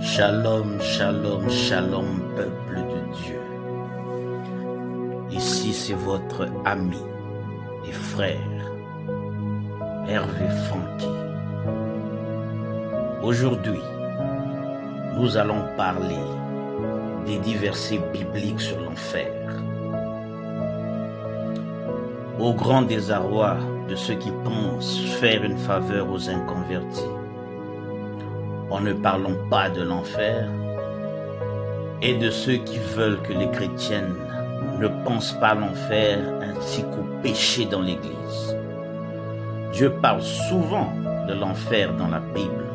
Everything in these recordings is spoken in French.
Shalom, shalom, shalom, peuple de Dieu. Ici, c'est votre ami et frère, Hervé Franquet. Aujourd'hui, nous allons parler des dix versets bibliques sur l'enfer. Au grand désarroi de ceux qui pensent faire une faveur aux inconvertis, en ne parlant pas de l'enfer et de ceux qui veulent que les chrétiennes ne pensent pas à l'enfer ainsi qu'au péché dans l'Église. Dieu parle souvent de l'enfer dans la Bible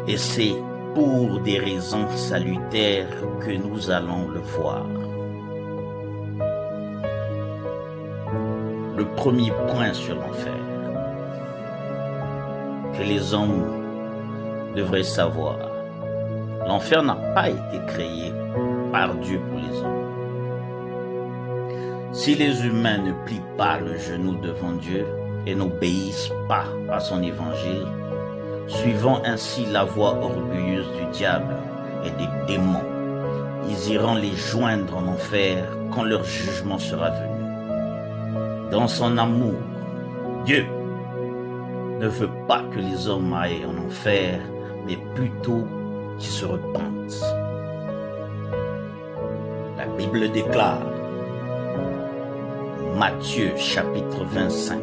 et c'est pour des raisons salutaires que nous allons le voir. Le premier point sur l'enfer que les hommes devraient savoir: l'enfer n'a pas été créé par Dieu pour les hommes. Si les humains ne plient pas le genou devant Dieu et n'obéissent pas à son évangile, suivant ainsi la voie orgueilleuse du diable et des démons, ils iront les joindre en enfer quand leur jugement sera venu. Dans son amour, Dieu ne veut pas que les hommes aillent en enfer, mais plutôt qu'ils se repentent. La Bible déclare, Matthieu chapitre 25,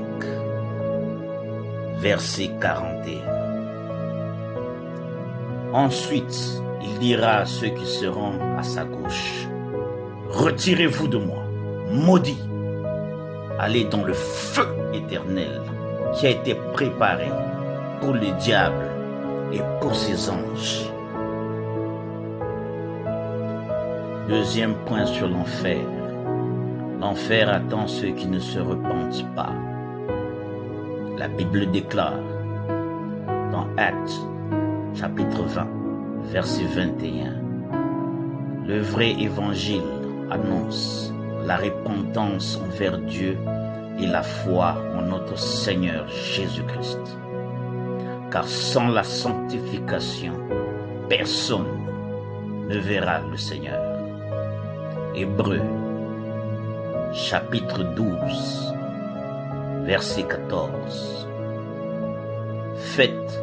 verset 41. Ensuite, il dira à ceux qui seront à sa gauche: retirez-vous de moi, maudits, allez dans le feu éternel qui a été préparé pour le diable et pour ses anges. Deuxième point sur l'enfer. L'enfer attend ceux qui ne se repentent pas. La Bible déclare dans Actes chapitre 20, verset 21, le vrai évangile annonce la repentance envers Dieu et la foi en notre Seigneur Jésus-Christ. Car sans la sanctification, personne ne verra le Seigneur. Hébreux, chapitre 12, verset 14. Faites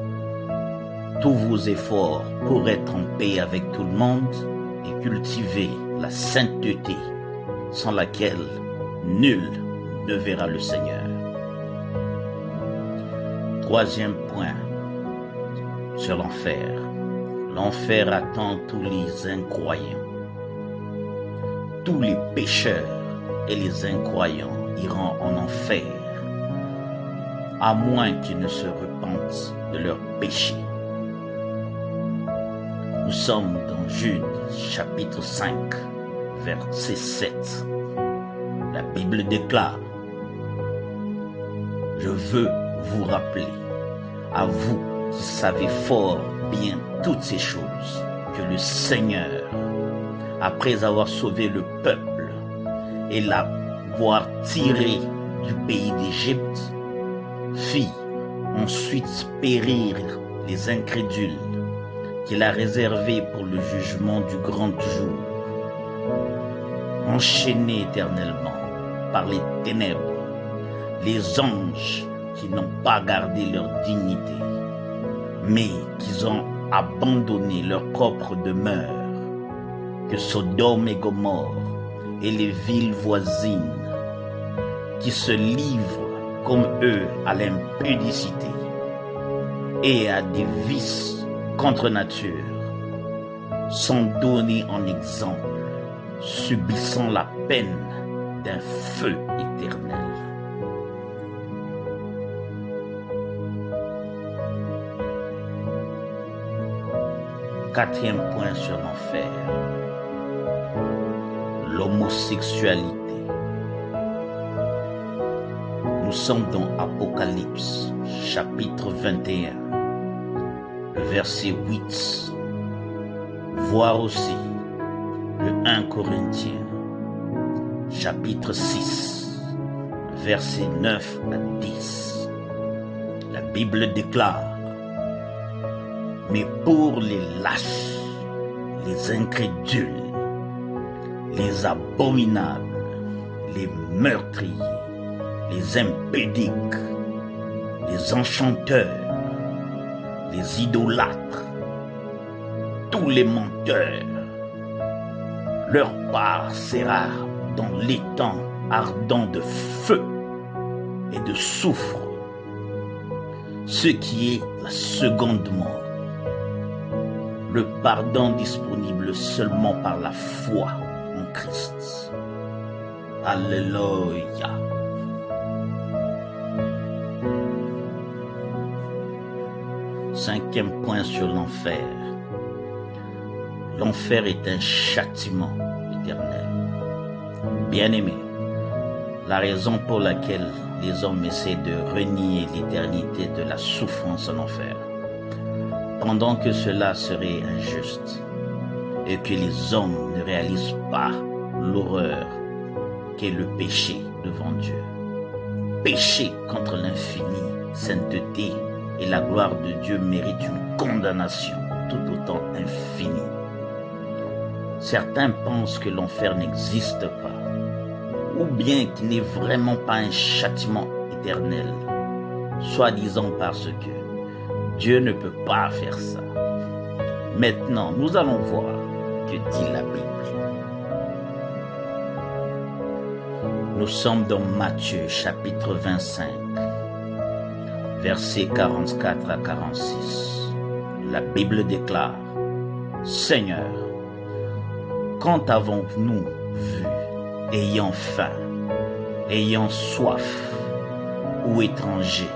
tous vos efforts pour être en paix avec tout le monde et cultivez la sainteté sans laquelle nul ne verra le Seigneur. Troisième point sur l'enfer. L'enfer attend tous les incroyants. Tous les pécheurs et les incroyants iront en enfer, à moins qu'ils ne se repentent de leurs péchés. Nous sommes dans Jude chapitre 5, verset 7. La Bible déclare, je veux vous rappeler, à vous qui savez fort bien toutes ces choses, que le Seigneur, après avoir sauvé le peuple et l'avoir tiré du pays d'Égypte, fit ensuite périr les incrédules qu'il a réservés pour le jugement du grand jour, enchaînés éternellement par les ténèbres, les anges qui n'ont pas gardé leur dignité, mais qui ont abandonné leur propre demeure, que Sodome et Gomorrhe et les villes voisines, qui se livrent comme eux à l'impudicité et à des vices contre nature, sont donnés en exemple, subissant la peine d'un feu éternel. Quatrième point sur l'enfer. L'homosexualité. Nous sommes dans Apocalypse, chapitre 21, verset 8. Voir aussi le 1 Corinthiens, chapitre 6, versets 9 à 10. La Bible déclare: Mais pour les lâches, les incrédules, les abominables, les meurtriers, les impudiques, les enchanteurs, les idolâtres, tous les menteurs, leur part sera dans l'étang ardent de feu et de soufre, ce qui est la seconde mort. Le pardon disponible seulement par la foi en Christ. Alléluia. Cinquième point sur l'enfer. L'enfer est un châtiment éternel. Bien-aimé, la raison pour laquelle les hommes essaient de renier l'éternité de la souffrance en enfer, pendant que cela serait injuste, et que les hommes ne réalisent pas l'horreur qu'est le péché devant Dieu. Péché contre l'infinie sainteté et la gloire de Dieu mérite une condamnation tout autant infinie. Certains pensent que l'enfer n'existe pas, ou bien qu'il n'est vraiment pas un châtiment éternel, soi-disant parce que Dieu ne peut pas faire ça. Maintenant, nous allons voir que dit la Bible. Nous sommes dans Matthieu chapitre 25, versets 44 à 46. La Bible déclare: Seigneur, quand avons-nous vu, ayant faim, ayant soif, ou étranger,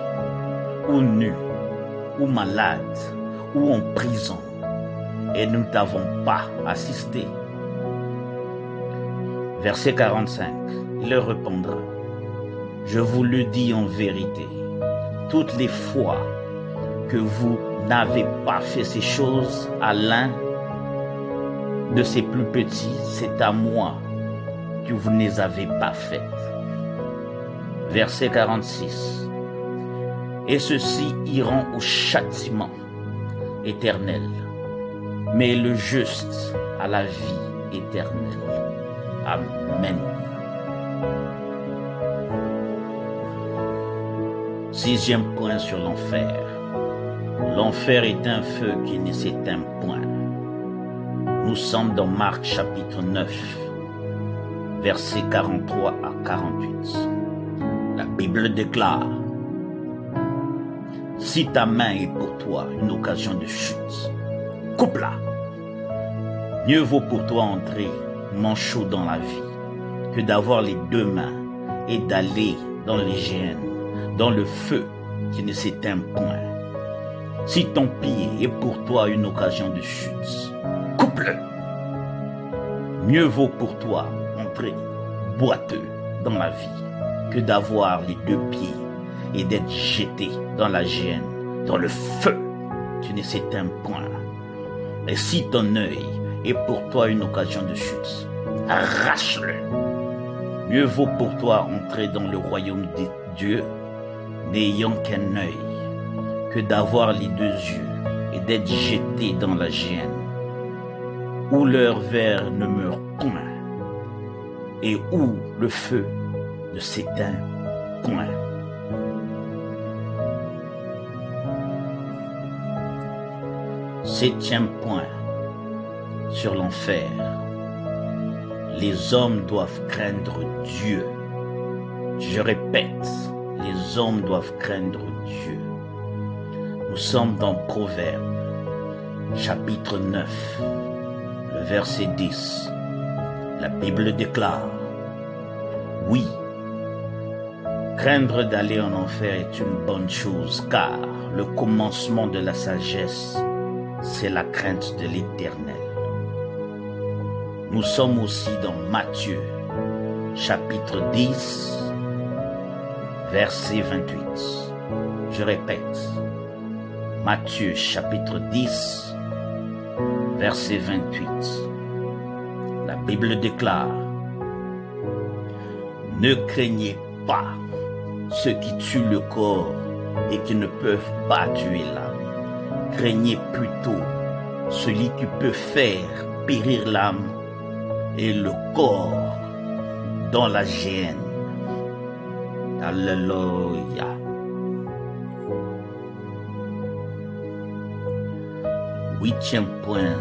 ou nu, ou malade, ou en prison, et nous ne t'avons pas assisté? Verset 45, il leur répondra: Je vous le dis en vérité, toutes les fois que vous n'avez pas fait ces choses à l'un de ces plus petits, c'est à moi que vous ne les avez pas faites. Verset 46, et ceux-ci iront au châtiment éternel, mais le juste à la vie éternelle. Amen. Sixième point sur l'enfer. L'enfer est un feu qui ne s'éteint point. Nous sommes dans Marc chapitre 9, versets 43 à 48. La Bible déclare: Si ta main est pour toi une occasion de chute, coupe-la. Mieux vaut pour toi entrer manchot dans la vie que d'avoir les deux mains et d'aller dans les géhennes, dans le feu qui ne s'éteint point. Si ton pied est pour toi une occasion de chute, coupe-le. Mieux vaut pour toi entrer boiteux dans la vie que d'avoir les deux pieds et d'être jeté dans la géhenne, dans le feu qui ne s'éteint point. Et si ton œil est pour toi une occasion de chute, arrache-le. Mieux vaut pour toi entrer dans le royaume de Dieu n'ayant qu'un œil que d'avoir les deux yeux et d'être jeté dans la géhenne, où leur ver ne meurt point et où le feu ne s'éteint point. Septième point sur l'enfer. Les hommes doivent craindre Dieu. Je répète, les hommes doivent craindre Dieu. Nous sommes dans Proverbes, chapitre 9, le verset 10. La Bible déclare: Oui, craindre d'aller en enfer est une bonne chose, car le commencement de la sagesse, c'est la crainte de l'Éternel. Nous sommes aussi dans Matthieu, chapitre 10, verset 28. Je répète, Matthieu, chapitre 10, verset 28. La Bible déclare: Ne craignez pas ceux qui tuent le corps et qui ne peuvent pas tuer l'âme, craignez plutôt celui qui peut faire périr l'âme et le corps dans la géhenne. Alléluia. Huitième point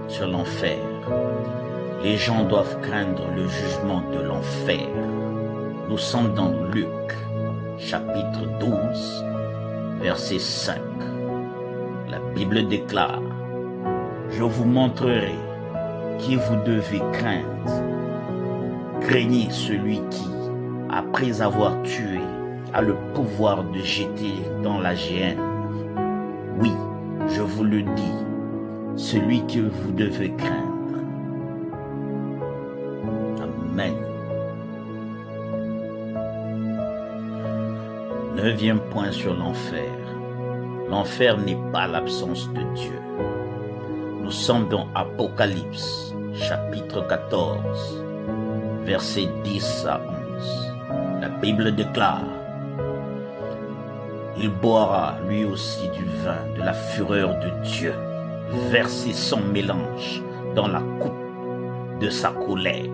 sur l'enfer. Les gens doivent craindre le jugement de l'enfer. Nous sommes dans Luc, chapitre 12, verset 5. La Bible déclare: je vous montrerai qui vous devez craindre. Craignez celui qui, après avoir tué, a le pouvoir de jeter dans la géhenne. Oui, je vous le dis, celui que vous devez craindre. Amen. Neuvième point sur l'enfer. L'enfer n'est pas l'absence de Dieu. Nous sommes dans Apocalypse, chapitre 14, versets 10 à 11. La Bible déclare: il boira lui aussi du vin de la fureur de Dieu, versé sans mélange dans la coupe de sa colère.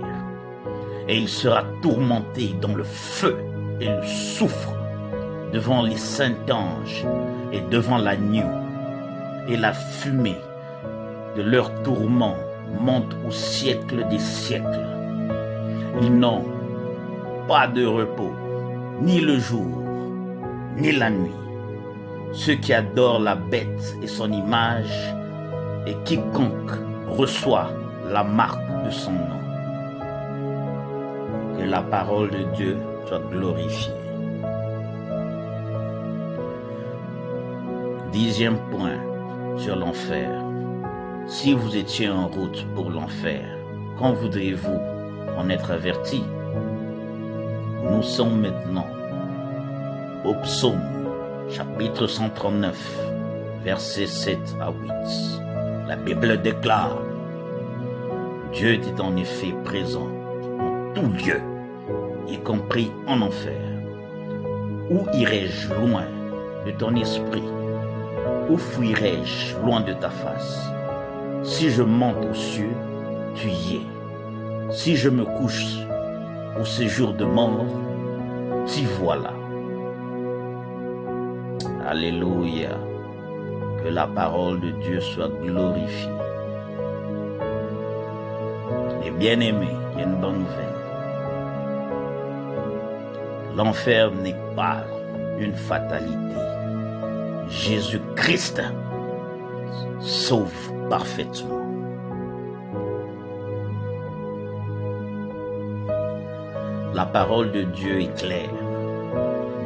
Et il sera tourmenté dans le feu et le soufre devant les saints anges et devant l'agneau. Et la fumée de leur tourment monte au siècle des siècles. Ils n'ont pas de repos, ni le jour, ni la nuit. Ceux qui adorent la bête et son image, et quiconque reçoit la marque de son nom. Que la parole de Dieu soit glorifiée. Dixième point sur l'enfer. Si vous étiez en route pour l'enfer, quand voudriez-vous en être averti? Nous sommes maintenant au psaume, chapitre 139, versets 7 à 8. La Bible déclare: Dieu est en effet présent en tout lieu, y compris en enfer. Où irai-je loin de ton esprit? Où fuirai-je loin de ta face? Si je monte aux cieux, tu y es. Si je me couche au séjour de mort, t'y voilà. Alléluia. Que la parole de Dieu soit glorifiée. Et bien-aimés, il y a une bonne nouvelle. L'enfer n'est pas une fatalité. Jésus-Christ sauve parfaitement. La parole de Dieu est claire.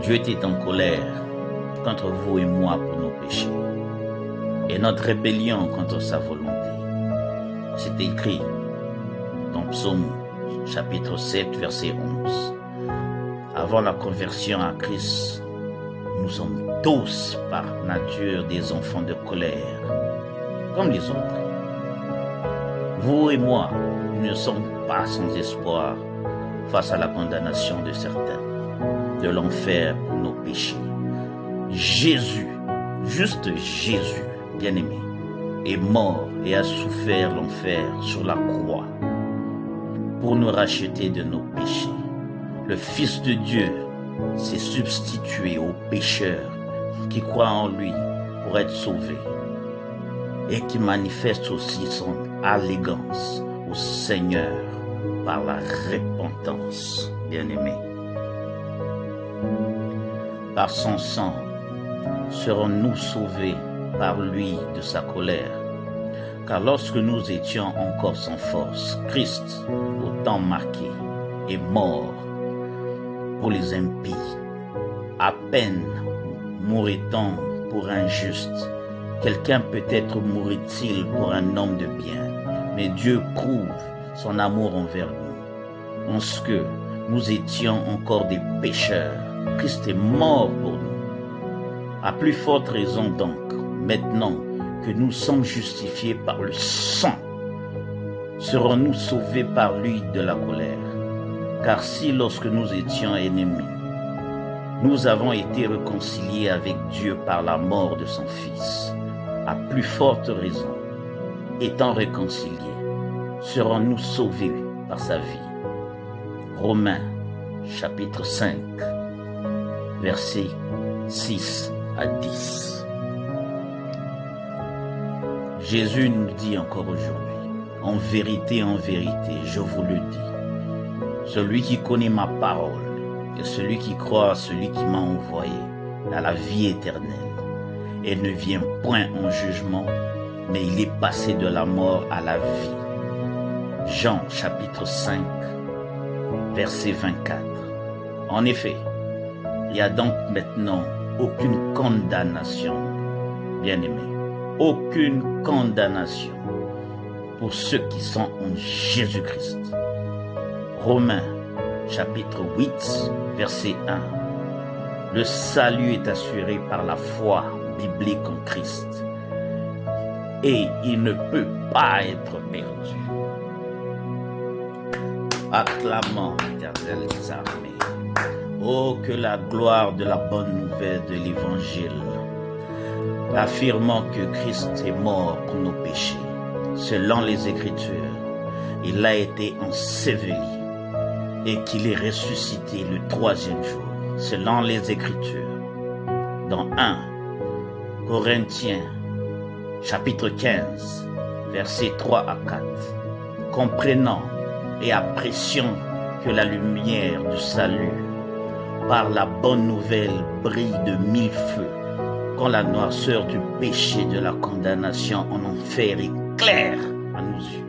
Dieu était en colère contre vous et moi pour nos péchés et notre rébellion contre sa volonté. C'est écrit dans Psaume chapitre 7, verset 11. Avant la conversion à Christ, nous sommes tous par nature des enfants de colère, comme les autres. Vous et moi, nous ne sommes pas sans espoir face à la condamnation de certains, de l'enfer pour nos péchés. Jésus, juste Jésus, bien-aimé, est mort et a souffert l'enfer sur la croix pour nous racheter de nos péchés. Le Fils de Dieu s'est substitué aux pécheurs qui croient en lui pour être sauvés et qui manifestent aussi son allégeance au Seigneur par la repentance, bien-aimé. Par son sang, serons-nous sauvés par lui de sa colère? Car lorsque nous étions encore sans force, Christ, au temps marqué, est mort pour les impies. À peine mourrait-on pour un juste. Quelqu'un peut-être mourrait-il pour un homme de bien. Mais Dieu prouve son amour envers nous. En ce que nous étions encore des pécheurs, Christ est mort pour nous. À plus forte raison donc, maintenant que nous sommes justifiés par le sang, serons-nous sauvés par lui de la colère? Car si lorsque nous étions ennemis, nous avons été réconciliés avec Dieu par la mort de son Fils, à plus forte raison, étant réconciliés, serons-nous sauvés par sa vie. Romains, chapitre 5, versets 6 à 10. Jésus nous dit encore aujourd'hui, en vérité, je vous le dis, celui qui connaît ma parole et celui qui croit à celui qui m'a envoyé a la vie éternelle et ne vient point en jugement, mais il est passé de la mort à la vie. Jean chapitre 5, verset 24. En effet, il n'y a donc maintenant aucune condamnation, bien-aimés, aucune condamnation pour ceux qui sont en Jésus-Christ. Romains chapitre 8, verset 1. Le salut est assuré par la foi biblique en Christ et il ne peut pas être perdu. Acclamons l'Éternel des armées. Oh, que la gloire de la bonne nouvelle de l'Évangile, affirmant que Christ est mort pour nos péchés. Selon les Écritures, il a été enseveli et qu'il est ressuscité le troisième jour. Selon les Écritures, dans 1 Corinthiens, chapitre 15, versets 3 à 4, comprenant et appréciant que la lumière du salut par la bonne nouvelle brille de mille feux, quand la noirceur du péché de la condamnation en enfer est claire à nos yeux.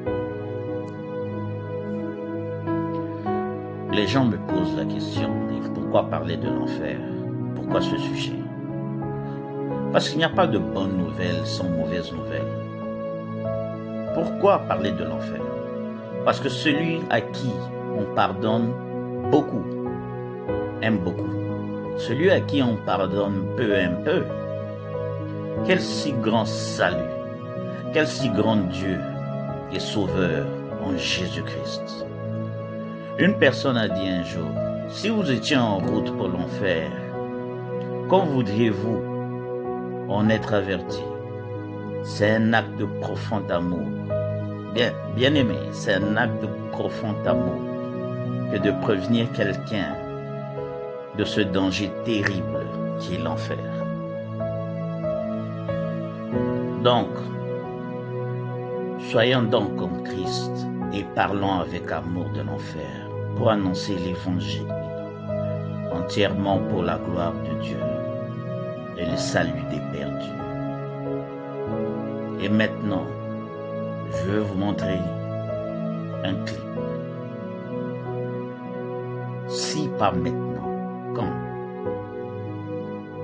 Les gens me posent la question, pourquoi parler de l'enfer? Pourquoi ce sujet? Parce qu'il n'y a pas de bonnes nouvelles sans mauvaises nouvelles. Pourquoi parler de l'enfer? Parce que celui à qui on pardonne beaucoup, aime beaucoup. Celui à qui on pardonne peu aime peu. Quel si grand salut, quel si grand Dieu et Sauveur en Jésus-Christ. Une personne a dit un jour, si vous étiez en route pour l'enfer, quand voudriez-vous en être averti? C'est un acte de profond amour. Bien aimé, c'est un acte de profond amour que de prévenir quelqu'un de ce danger terrible qui est l'enfer. Donc, soyons donc comme Christ et parlons avec amour de l'enfer pour annoncer l'évangile entièrement pour la gloire de Dieu et le salut des perdus. Et maintenant, je vais vous montrer un clip. Si pas maintenant, quand?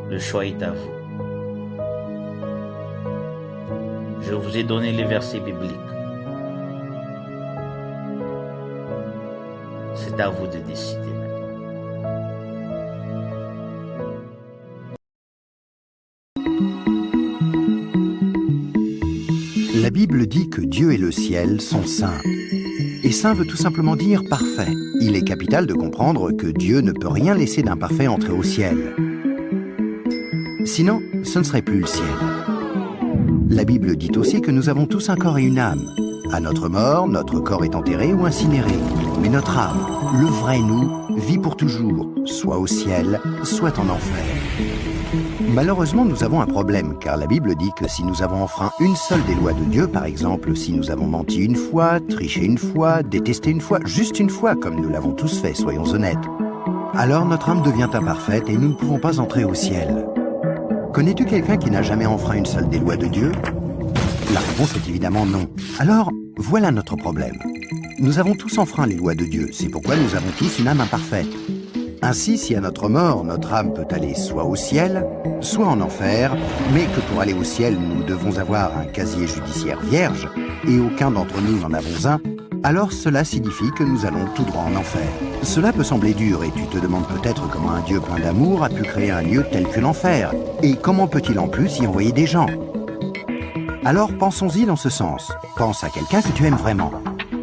Le choix est à vous. Je vous ai donné les versets bibliques. C'est à vous de décider maintenant. La Bible dit que Dieu et le ciel sont saints. Et saint veut tout simplement dire parfait. Il est capital de comprendre que Dieu ne peut rien laisser d'imparfait entrer au ciel. Sinon, ce ne serait plus le ciel. La Bible dit aussi que nous avons tous un corps et une âme. À notre mort, notre corps est enterré ou incinéré. Mais notre âme, le vrai nous, vit pour toujours, soit au ciel, soit en enfer. Malheureusement, nous avons un problème, car la Bible dit que si nous avons enfreint une seule des lois de Dieu, par exemple, si nous avons menti une fois, triché une fois, détesté une fois, juste une fois, comme nous l'avons tous fait, soyons honnêtes, alors notre âme devient imparfaite et nous ne pouvons pas entrer au ciel. Connais-tu quelqu'un qui n'a jamais enfreint une seule des lois de Dieu? La réponse est évidemment non. Alors, voilà notre problème. Nous avons tous enfreint les lois de Dieu, c'est pourquoi nous avons tous une âme imparfaite. Ainsi, si à notre mort, notre âme peut aller soit au ciel, soit en enfer, mais que pour aller au ciel, nous devons avoir un casier judiciaire vierge, et aucun d'entre nous n'en avons un, alors cela signifie que nous allons tout droit en enfer. Cela peut sembler dur, et tu te demandes peut-être comment un Dieu plein d'amour a pu créer un lieu tel que l'enfer, et comment peut-il en plus y envoyer des gens? Alors pensons-y dans ce sens. Pense à quelqu'un que tu aimes vraiment.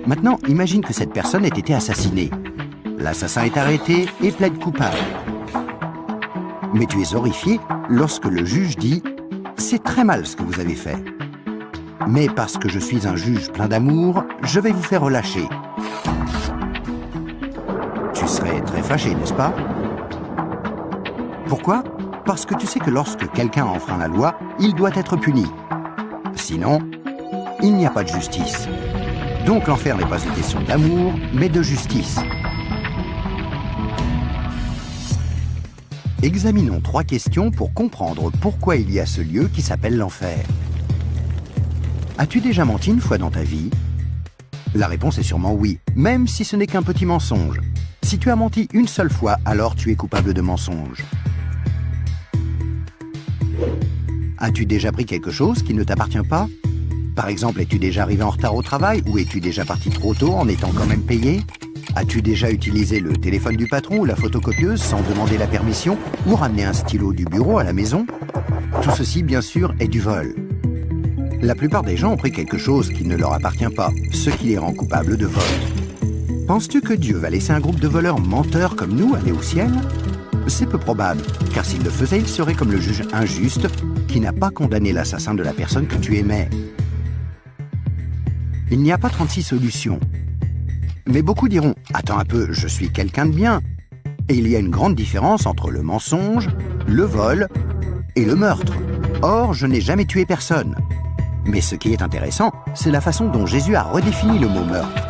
Maintenant, imagine que cette personne ait été assassinée. L'assassin est arrêté et plaide coupable. Mais tu es horrifié lorsque le juge dit « c'est très mal ce que vous avez fait. Mais parce que je suis un juge plein d'amour, je vais vous faire relâcher. Tu serais très fâché, n'est-ce pas? Pourquoi? Parce que tu sais que lorsque quelqu'un enfreint la loi, il doit être puni. Sinon, il n'y a pas de justice. Donc l'enfer n'est pas une question d'amour, mais de justice. Examinons 3 questions pour comprendre pourquoi il y a ce lieu qui s'appelle l'enfer. As-tu déjà menti une fois dans ta vie? La réponse est sûrement oui, même si ce n'est qu'un petit mensonge. Si tu as menti une seule fois, alors tu es coupable de mensonge. As-tu déjà pris quelque chose qui ne t'appartient pas? Par exemple, es-tu déjà arrivé en retard au travail ou es-tu déjà parti trop tôt en étant quand même payé? As-tu déjà utilisé le téléphone du patron ou la photocopieuse sans demander la permission ou ramené un stylo du bureau à la maison? Tout ceci, bien sûr, est du vol. La plupart des gens ont pris quelque chose qui ne leur appartient pas, ce qui les rend coupables de vol. Penses-tu que Dieu va laisser un groupe de voleurs menteurs comme nous aller au ciel? C'est peu probable, car s'il le faisait, il serait comme le juge injuste qui n'a pas condamné l'assassin de la personne que tu aimais. Il n'y a pas 36 solutions. Mais beaucoup diront « Attends un peu, je suis quelqu'un de bien ». Et il y a une grande différence entre le mensonge, le vol et le meurtre. Or, je n'ai jamais tué personne. Mais ce qui est intéressant, c'est la façon dont Jésus a redéfini le mot meurtre.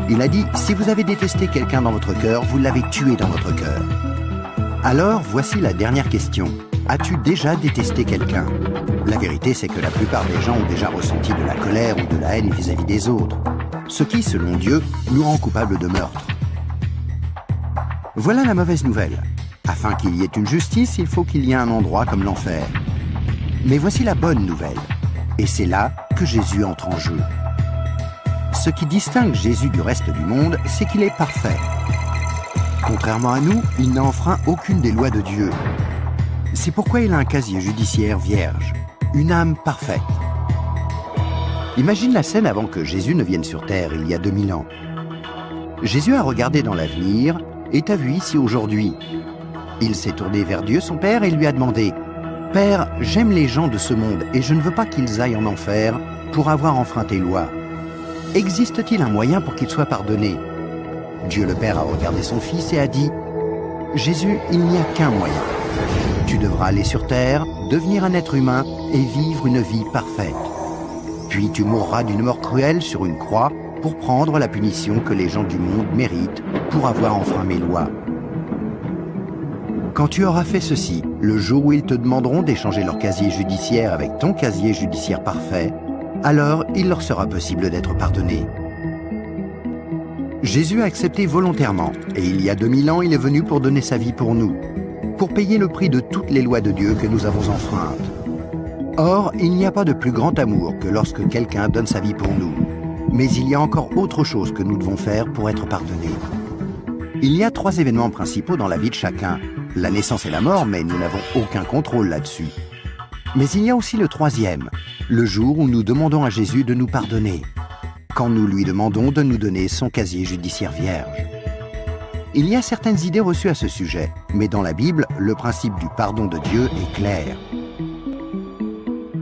Il a dit « Si vous avez détesté quelqu'un dans votre cœur, vous l'avez tué dans votre cœur ». Alors, voici la dernière question. As-tu déjà détesté quelqu'un? La vérité, c'est que la plupart des gens ont déjà ressenti de la colère ou de la haine vis-à-vis des autres. Ce qui, selon Dieu, nous rend coupables de meurtre. Voilà la mauvaise nouvelle. Afin qu'il y ait une justice, il faut qu'il y ait un endroit comme l'enfer. Mais voici la bonne nouvelle. Et c'est là que Jésus entre en jeu. Ce qui distingue Jésus du reste du monde, c'est qu'il est parfait. Contrairement à nous, il n'a enfreint aucune des lois de Dieu. C'est pourquoi il a un casier judiciaire vierge, une âme parfaite. Imagine la scène avant que Jésus ne vienne sur terre, il y a 2000 ans. Jésus a regardé dans l'avenir et t'a vu ici aujourd'hui. Il s'est tourné vers Dieu, son Père, et lui a demandé « Père, j'aime les gens de ce monde et je ne veux pas qu'ils aillent en enfer pour avoir enfreint tes lois. Existe-t-il un moyen pour qu'ils soient pardonnés ?» Dieu le Père a regardé son Fils et a dit « Jésus, il n'y a qu'un moyen. Tu devras aller sur terre, devenir un être humain et vivre une vie parfaite. Puis tu mourras d'une mort cruelle sur une croix pour prendre la punition que les gens du monde méritent pour avoir enfreint mes lois. Quand tu auras fait ceci, le jour où ils te demanderont d'échanger leur casier judiciaire avec ton casier judiciaire parfait, alors il leur sera possible d'être pardonnés. » Jésus a accepté volontairement, et il y a 2000 ans, il est venu pour donner sa vie pour nous, pour payer le prix de toutes les lois de Dieu que nous avons enfreintes. Or, il n'y a pas de plus grand amour que lorsque quelqu'un donne sa vie pour nous. Mais il y a encore autre chose que nous devons faire pour être pardonnés. Il y a 3 événements principaux dans la vie de chacun. La naissance et la mort, mais nous n'avons aucun contrôle là-dessus. Mais il y a aussi le 3e, le jour où nous demandons à Jésus de nous pardonner, quand nous lui demandons de nous donner son casier judiciaire vierge. Il y a certaines idées reçues à ce sujet, mais dans la Bible, le principe du pardon de Dieu est clair.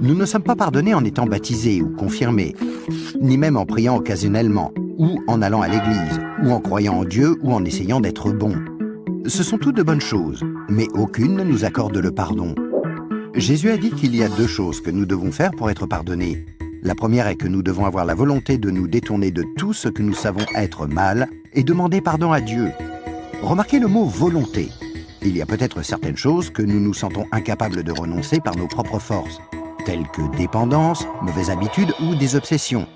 Nous ne sommes pas pardonnés en étant baptisés ou confirmés, ni même en priant occasionnellement, ou en allant à l'église, ou en croyant en Dieu, ou en essayant d'être bons. Ce sont toutes de bonnes choses, mais aucune ne nous accorde le pardon. Jésus a dit qu'il y a 2 choses que nous devons faire pour être pardonnés. La première est que nous devons avoir la volonté de nous détourner de tout ce que nous savons être mal et demander pardon à Dieu. Remarquez le mot « volonté ». Il y a peut-être certaines choses que nous nous sentons incapables de renoncer par nos propres forces, telles que dépendance, mauvaises habitudes ou des obsessions.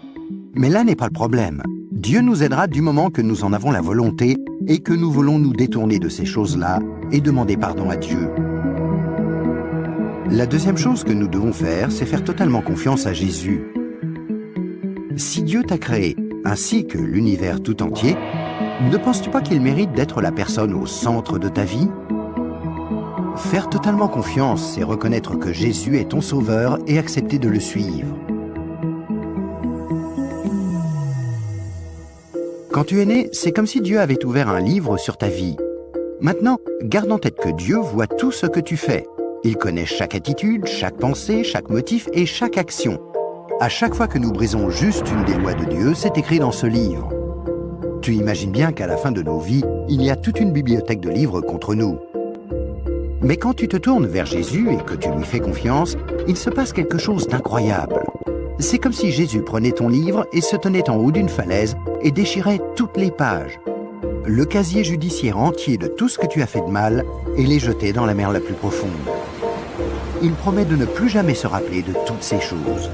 Mais là n'est pas le problème. Dieu nous aidera du moment que nous en avons la volonté et que nous voulons nous détourner de ces choses-là et demander pardon à Dieu. La deuxième chose que nous devons faire, c'est faire totalement confiance à Jésus. Si Dieu t'a créé, ainsi que l'univers tout entier, ne penses-tu pas qu'il mérite d'être la personne au centre de ta vie? Faire totalement confiance, c'est reconnaître que Jésus est ton sauveur et accepter de le suivre. Quand tu es né, c'est comme si Dieu avait ouvert un livre sur ta vie. Maintenant, garde en tête que Dieu voit tout ce que tu fais. Il connaît chaque attitude, chaque pensée, chaque motif et chaque action. À chaque fois que nous brisons juste une des lois de Dieu, c'est écrit dans ce livre. Tu imagines bien qu'à la fin de nos vies, il y a toute une bibliothèque de livres contre nous. Mais quand tu te tournes vers Jésus et que tu lui fais confiance, il se passe quelque chose d'incroyable. C'est comme si Jésus prenait ton livre et se tenait en haut d'une falaise et déchirait toutes les pages. Le casier judiciaire entier de tout ce que tu as fait de mal et les jeter dans la mer la plus profonde. Il promet de ne plus jamais se rappeler de toutes ces choses.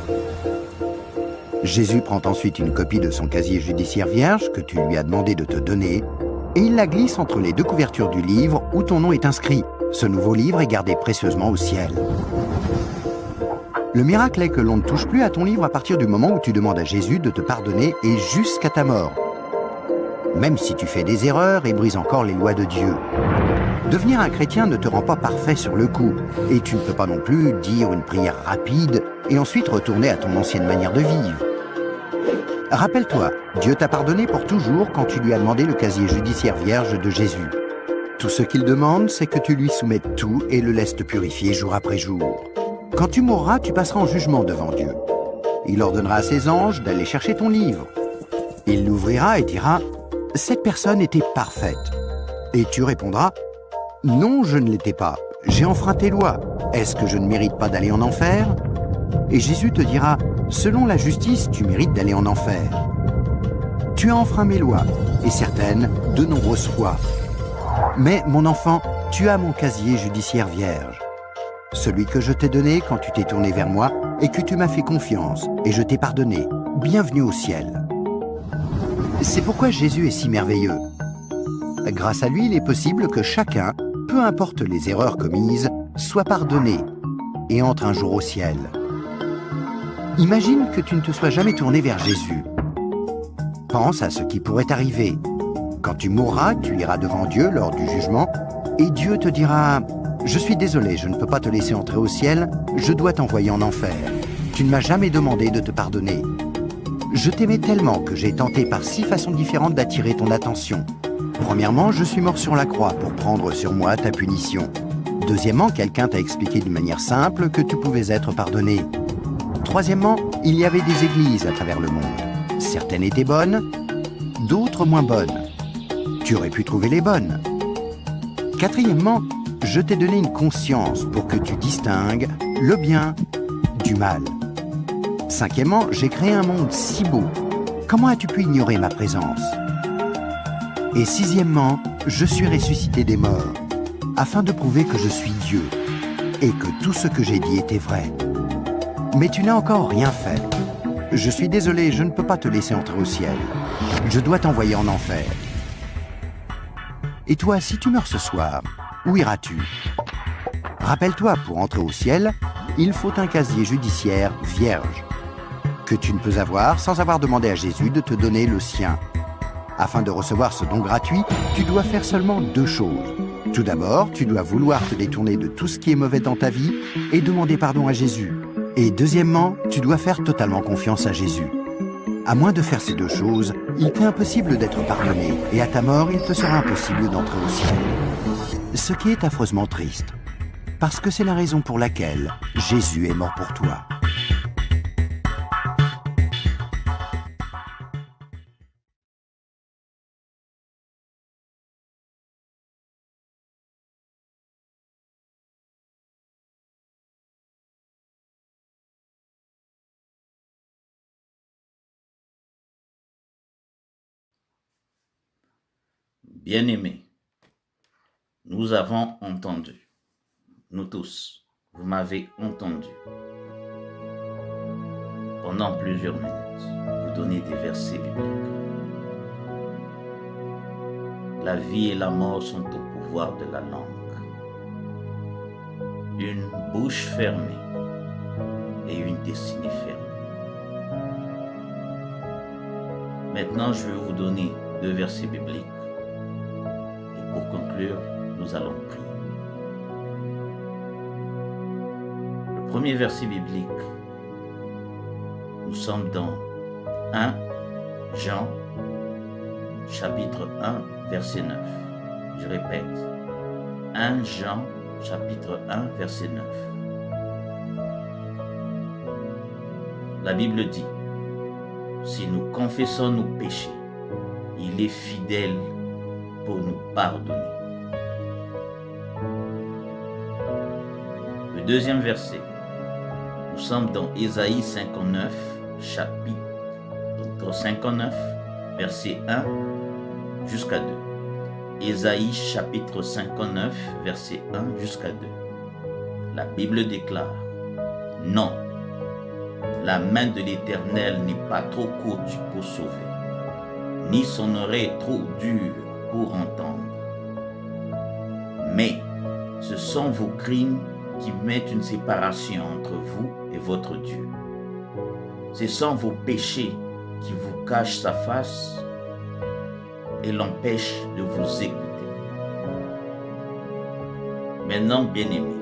Jésus prend ensuite une copie de son casier judiciaire vierge que tu lui as demandé de te donner et il la glisse entre les deux couvertures du livre où ton nom est inscrit. Ce nouveau livre est gardé précieusement au ciel. Le miracle est que l'on ne touche plus à ton livre à partir du moment où tu demandes à Jésus de te pardonner et jusqu'à ta mort. Même si tu fais des erreurs et brises encore les lois de Dieu. Devenir un chrétien ne te rend pas parfait sur le coup, et tu ne peux pas non plus dire une prière rapide et ensuite retourner à ton ancienne manière de vivre. Rappelle-toi, Dieu t'a pardonné pour toujours quand tu lui as demandé le casier judiciaire vierge de Jésus. Tout ce qu'il demande, c'est que tu lui soumettes tout et le laisses te purifier jour après jour. Quand tu mourras, tu passeras en jugement devant Dieu. Il ordonnera à ses anges d'aller chercher ton livre. Il l'ouvrira et dira « Cette personne était parfaite ». Et tu répondras « Non, je ne l'étais pas. J'ai enfreint tes lois. Est-ce que je ne mérite pas d'aller en enfer ?» Et Jésus te dira « Selon la justice, tu mérites d'aller en enfer. Tu as enfreint mes lois, et certaines de nombreuses fois. Mais, mon enfant, tu as mon casier judiciaire vierge. Celui que je t'ai donné quand tu t'es tourné vers moi et que tu m'as fait confiance, et je t'ai pardonné. Bienvenue au ciel. » C'est pourquoi Jésus est si merveilleux. Grâce à lui, il est possible que chacun, peu importe les erreurs commises, soit pardonné et entre un jour au ciel. Imagine que tu ne te sois jamais tourné vers Jésus. Pense à ce qui pourrait arriver. Quand tu mourras, tu iras devant Dieu lors du jugement et Dieu te dira « Je suis désolé, je ne peux pas te laisser entrer au ciel, je dois t'envoyer en enfer. Tu ne m'as jamais demandé de te pardonner. Je t'aimais tellement que j'ai tenté par 6 façons différentes d'attirer ton attention. Premièrement, je suis mort sur la croix pour prendre sur moi ta punition. Deuxièmement, quelqu'un t'a expliqué d'une manière simple que tu pouvais être pardonné. Troisièmement, il y avait des églises à travers le monde. Certaines étaient bonnes, d'autres moins bonnes. Tu aurais pu trouver les bonnes. Quatrièmement, je t'ai donné une conscience pour que tu distingues le bien du mal. Cinquièmement, j'ai créé un monde si beau. Comment as-tu pu ignorer ma présence? Et sixièmement, je suis ressuscité des morts, afin de prouver que je suis Dieu, et que tout ce que j'ai dit était vrai. Mais tu n'as encore rien fait. Je suis désolé, je ne peux pas te laisser entrer au ciel. Je dois t'envoyer en enfer. Et toi, si tu meurs ce soir, où iras-tu? Rappelle-toi, pour entrer au ciel, il faut un casier judiciaire vierge, que tu ne peux avoir sans avoir demandé à Jésus de te donner le sien. Afin de recevoir ce don gratuit, tu dois faire seulement 2 choses. Tout d'abord, tu dois vouloir te détourner de tout ce qui est mauvais dans ta vie et demander pardon à Jésus. Et deuxièmement, tu dois faire totalement confiance à Jésus. À moins de faire ces 2 choses, il t'est impossible d'être pardonné et à ta mort, il te sera impossible d'entrer au ciel. Ce qui est affreusement triste, parce que c'est la raison pour laquelle Jésus est mort pour toi. Bien-aimés, nous avons entendu, nous tous, vous m'avez entendu. Pendant plusieurs minutes, vous donnez des versets bibliques. La vie et la mort sont au pouvoir de la langue. Une bouche fermée et une destinée fermée. Maintenant, je vais vous donner 2 versets bibliques. Et pour conclure, nous allons prier. Le premier verset biblique, nous sommes dans 1 Jean, chapitre 1, verset 9. Je répète, 1 Jean, chapitre 1, verset 9. La Bible dit, si nous confessons nos péchés, il est fidèle pour nous pardonner. Le deuxième verset, nous sommes dans Ésaïe 59, chapitre 59, verset 1 jusqu'à 2. Ésaïe chapitre 59, verset 1 jusqu'à 2. La Bible déclare, non, la main de l'Éternel n'est pas trop courte pour sauver, ni son oreille trop dure pour entendre. Mais ce sont vos crimes qui mettent une séparation entre vous et votre Dieu. Ce sont vos péchés qui vous cachent sa face et l'empêchent de vous écouter. Maintenant, bien-aimés,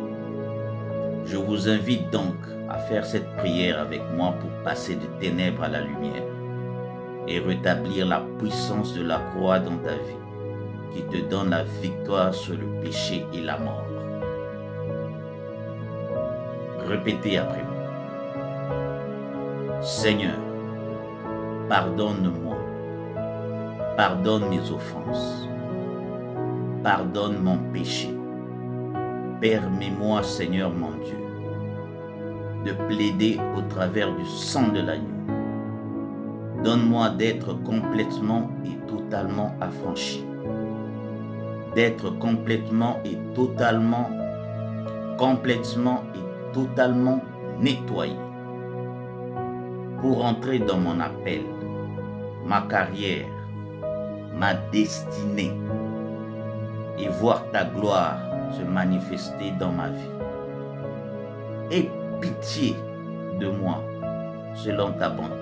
je vous invite donc à faire cette prière avec moi pour passer de ténèbres à la lumière et rétablir la puissance de la croix dans ta vie qui te donne la victoire sur le péché et la mort. Répétez après moi. Seigneur, pardonne-moi. Pardonne mes offenses. Pardonne mon péché. Permets-moi, Seigneur mon Dieu, de plaider au travers du sang de l'agneau. Donne-moi d'être complètement et totalement affranchi. D'être complètement et totalement nettoyé. Pour entrer dans mon appel, ma carrière, ma destinée et voir ta gloire se manifester dans ma vie. Aie pitié de moi selon ta bonté.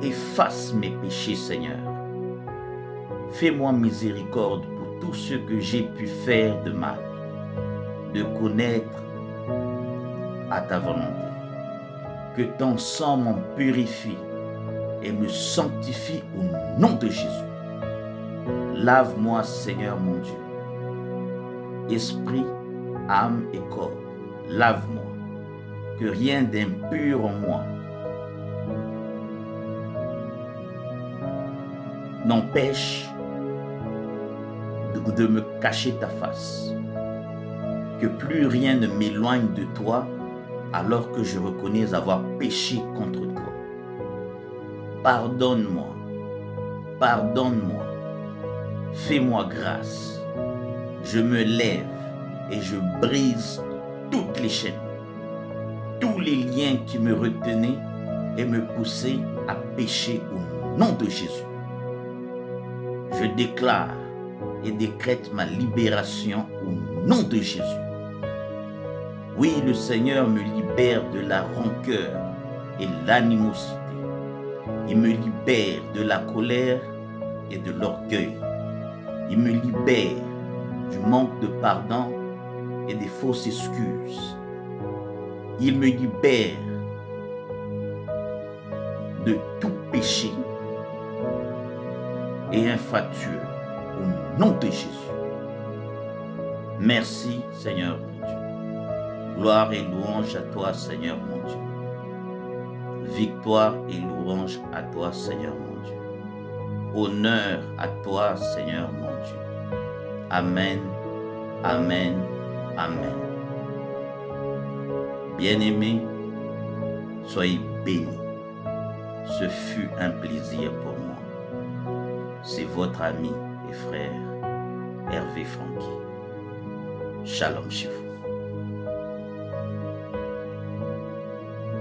Efface mes péchés, Seigneur. Fais-moi miséricorde pour tout ce que j'ai pu faire de mal, de connaître à ta volonté. Que ton sang m'en purifie et me sanctifie au nom de Jésus. Lave-moi, Seigneur mon Dieu. Esprit, âme et corps, lave-moi. Que rien d'impur en moi n'empêche de me cacher ta face. Que plus rien ne m'éloigne de toi alors que je reconnais avoir péché contre toi. Pardonne-moi, pardonne-moi, fais-moi grâce. Je me lève et je brise toutes les chaînes, tous les liens qui me retenaient et me poussaient à pécher au nom de Jésus. Je déclare et décrète ma libération au nom de Jésus. Oui, le Seigneur me libère de la rancœur et l'animosité. Il me libère de la colère et de l'orgueil. Il me libère du manque de pardon et des fausses excuses. Il me libère de tout péché et infatueux au nom de Jésus. Merci, Seigneur mon Dieu. Gloire et louange à toi, Seigneur mon Dieu. Victoire et louange à toi, Seigneur mon Dieu. Honneur à toi, Seigneur mon Dieu. Amen, amen, amen. Bien-aimés, soyez bénis. Ce fut un plaisir pour moi. C'est votre ami et frère Hervé Franqui. Shalom chez vous.